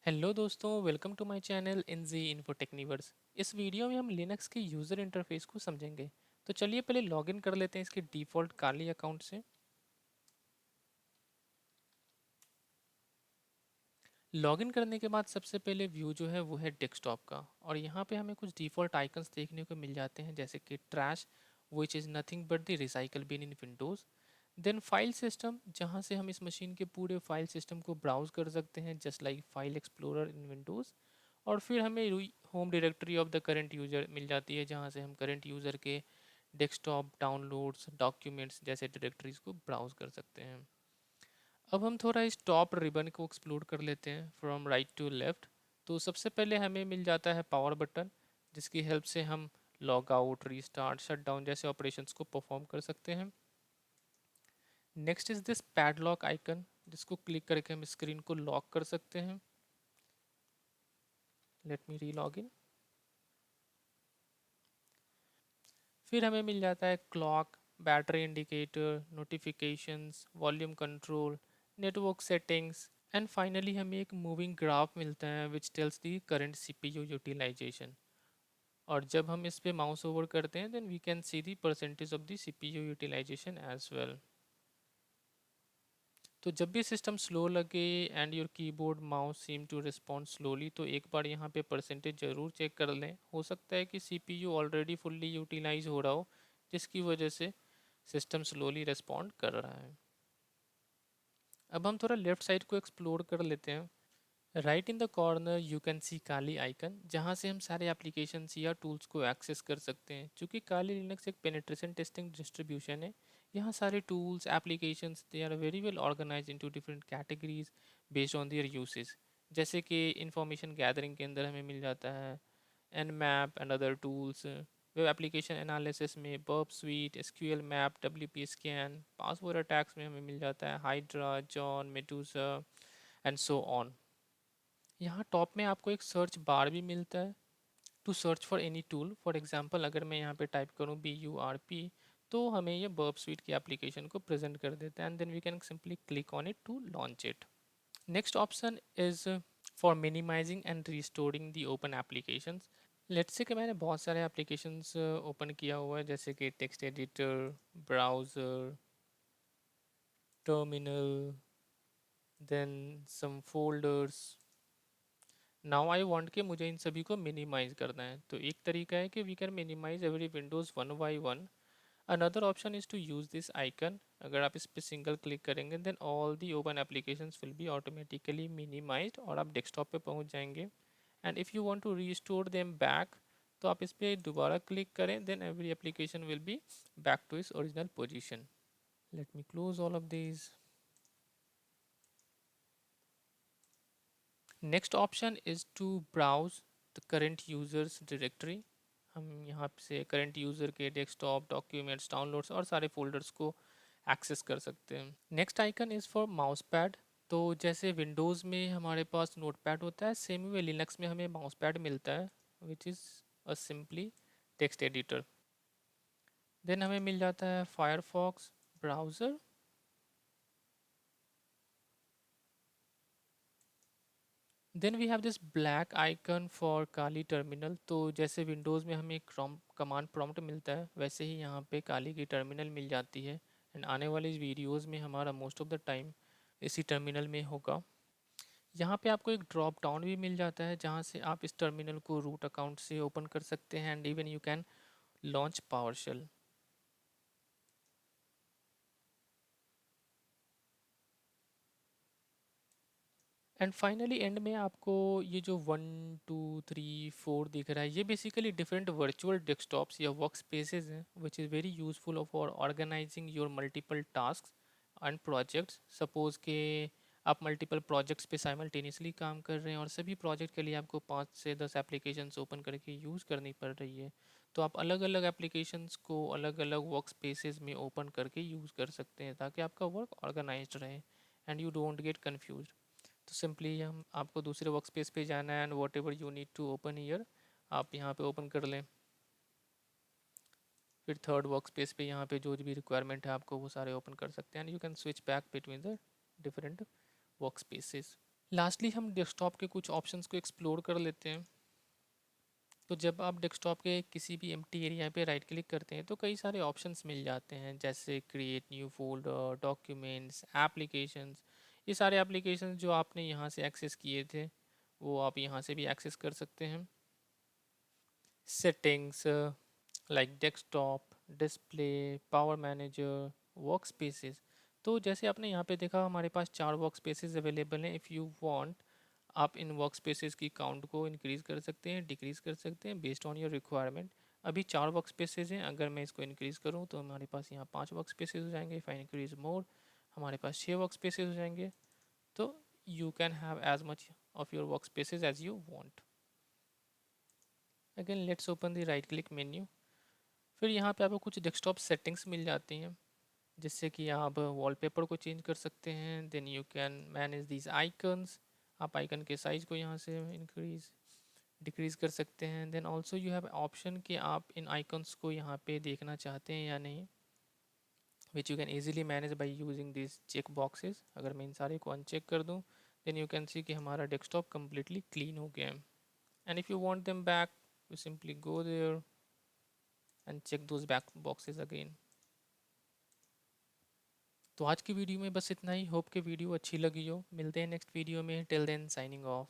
Hello दोस्तों, welcome to my channel in G info techniverse. इस video में हम लिनक्स के यूज़र इंटरफेस को समझेंगे। तो चलिए पहले लॉगिन कर लेते हैं इसके डिफ़ॉल्ट काली अकाउंट से। लॉगिन करने के बाद सबसे पहले व्यू जो है वो है डेस्कटॉप का, और यहाँ पे हमें कुछ डिफ़ॉल्ट आइकन्स देखने को मिल जाते हैं, जैसे कि trash which is nothing but the recycle bin in Windows. Then file system, जहाँ से हम इस मशीन के पूरे फाइल सिस्टम को ब्राउज कर सकते हैं, just like file explorer in Windows. और फिर हमें home directory of the current user मिल जाती है, जहाँ से हम करंट यूज़र के डेस्कटॉप, डाउनलोड्स, डॉक्यूमेंट्स जैसे डायरेक्टरीज को ब्राउज कर सकते हैं। अब हम थोड़ा इस टॉप रिबन को एक्सप्लोर कर लेते हैं फ्रॉम राइट टू लेफ्ट। तो सबसे पहले हमें मिल जाता है पावर बटन, जिसकी हेल्प से हम log out, restart, shut down जैसे ऑपरेशंस को परफॉर्म कर सकते हैं। Next is this padlock icon, जिसको क्लिक करके हम स्क्रीन को लॉक कर सकते हैं। लेट मी री लॉग इन। फिर हमें मिल जाता है clock, battery indicator, notifications, volume control, network settings, and finally हमें एक मूविंग ग्राफ मिलता है which tells the current CPU utilisation. और जब हम इस पे माउस ओवर करते हैं then we can see the percentage of the CPU utilisation as well. तो जब भी सिस्टम स्लो लगे and your keyboard mouse seem to respond slowly, तो एक बार यहाँ पे परसेंटेज ज़रूर चेक कर लें। हो सकता है कि सीपीयू ऑलरेडी फुल्ली यूटिलाइज हो रहा हो, जिसकी वजह से सिस्टम स्लोली रिस्पॉन्ड कर रहा है। अब हम थोड़ा लेफ्ट साइड को एक्सप्लोर कर लेते हैं। Right in the corner you can see Kali icon, जहाँ से हम सारे एप्लीकेशंस या टूल्स को एक्सेस कर सकते हैं। चूँकि काली लिनक्स एक पेनिट्रेशन टेस्टिंग डिस्ट्रीब्यूशन है, यहाँ सारे tools, applications, they are very well organise into different categories based on their usage. जैसे कि इंफॉर्मेशन गैदरिंग के अंदर हमें मिल जाता है Nmap and other tools. Web application analysis में Burp Suite, SQL map, WP scan. Password attacks में हमें मिल जाता है Hydra, John, Medusa and so on. यहाँ टॉप में आपको एक सर्च बार भी मिलता है to search for any tool. For example अगर मैं यहाँ पे टाइप करूँ BURP, तो हमें ये बर्ब स्वीट की एप्लीकेशन को प्रेजेंट कर देता है, and then we can simply click on it to launch it. Next option is for minimising and restoring the open applications. Let's say कि मैंने बहुत सारे एप्लीकेशंस ओपन किया हुआ है, जैसे कि text editor, browser, terminal, then some folders. Now I want कि मुझे इन सभी को मिनिमाइज करना है। तो एक तरीका है कि we can minimise every windows one by one. Another option is to use this icon. अगर आप इस पर सिंगल क्लिक करेंगे then all the open applications will be automatically minimised, और आप डेस्कटॉप पे पहुंच जाएंगे। And if you want to restore them back, तो आप इस पर दोबारा क्लिक करें, then every application will be back to its original position. Let me close all of these. Next option is to browse the current users directory. हम यहाँ से current user के डेस्कटॉप, डॉक्यूमेंट्स, डाउनलोड्स और सारे folders को access कर सकते हैं। Next icon is for mouse pad. तो जैसे विंडोज़ में हमारे पास नोट पैड होता है, सेम वे लिनक्स में हमें माउस पैड मिलता है which is a simply text editor. Then हमें मिल जाता है Firefox browser. Then we have this black icon for Kali terminal. तो जैसे विंडोज़ में हमें एक कमांड प्रॉम्प्ट मिलता है, वैसे ही यहाँ पे काली की टर्मिनल मिल जाती है। एंड आने वाली वीडियोज़ में हमारा मोस्ट ऑफ द टाइम इसी टर्मिनल में होगा। यहाँ पे आपको एक ड्रॉप डाउन भी मिल जाता है, जहाँ से आप इस टर्मिनल को रूट अकाउंट से ओपन कर सकते हैं, and even you can launch PowerShell. And finally and में आपको ये जो 1 2 3 4 दिख रहा है, ये बेसिकली डिफरेंट वर्चुअल डेस्कटॉप्स या वर्क स्पेसेज हैं which is very useful for organising your multiple task and projects. Suppose के आप मल्टीपल प्रोजेक्ट्स पे साइमल्टेनियसली काम कर रहे हैं, और सभी प्रोजेक्ट के लिए आपको 5 से 10 एप्लीकेशंस ओपन करके यूज़ करनी पड़ रही है। तो आप अलग अलग एप्लीकेशंस को अलग अलग वर्क स्पेसेस में ओपन करके यूज़ कर सकते हैं, ताकि आपका वर्क ऑर्गेनाइज्ड रहे and you don't get confuse. तो सिंपली हम आपको दूसरे वर्क स्पेस पे जाना है, and whatever you need to open here आप यहाँ पे ओपन कर लें। फिर थर्ड वर्क स्पेस पे यहाँ पे जो भी रिक्वायरमेंट है आपको वो सारे ओपन कर सकते हैं, and you can switch back between the different work spaces. Lastly हम डेस्कटॉप के कुछ ऑप्शंस को एक्सप्लोर कर लेते हैं। तो जब आप डेस्कटॉप के किसी भी एम्प्टी एरिया पे राइट क्लिक करते हैं तो कई सारे ऑप्शंस मिल जाते हैं, जैसे create new folder, documents, applications. ये सारे एप्लीकेशंस जो आपने यहाँ से एक्सेस किए थे वो आप यहाँ से भी एक्सेस कर सकते हैं। Settings like desktop, display, power manager, work spaces. तो जैसे आपने यहाँ पे देखा हमारे पास 4 वर्क स्पेसेस अवेलेबल हैं। इफ़ यू वांट, आप इन वर्क स्पेसेस की काउंट को इंक्रीज़ कर सकते हैं, डिक्रीज़ कर सकते हैं बेस्ड ऑन योर रिक्वायरमेंट। अभी 4 वर्क स्पेसेस हैं, अगर मैं इसको इंक्रीज़ करूँ तो हमारे पास यहाँ 5 वर्क स्पेसेस हो जाएंगे। इफ़ आई इंक्रीज़ मोर, हमारे पास 6 वर्क स्पेसेस हो जाएंगे। तो you can have as much of your work spaces as you want. Again let's open the right click menu. फिर यहाँ पे आपको कुछ डेस्कटॉप सेटिंग्स मिल जाती हैं, जिससे कि आप वॉलपेपर को चेंज कर सकते हैं। Then you can manage these icons. आप आइकन के साइज़ को यहाँ से इंक्रीज़ डिक्रीज़ कर सकते हैं। Then also you have option कि आप इन आइकन्स को यहाँ पे देखना चाहते हैं या नहीं, which you can easily manage by using this check boxes. अगर मैं इन सारे को अनचेक कर दूँ देन यू कैन सी कि हमारा डेस्कटॉप कम्प्लीटली क्लीन हो गया है। And if you want them back, you simply go there and check those back boxes again. तो आज की वीडियो में बस इतना ही। होप कि वीडियो अच्छी लगी हो। मिलते हैं नेक्स्ट वीडियो में। Till then signing of.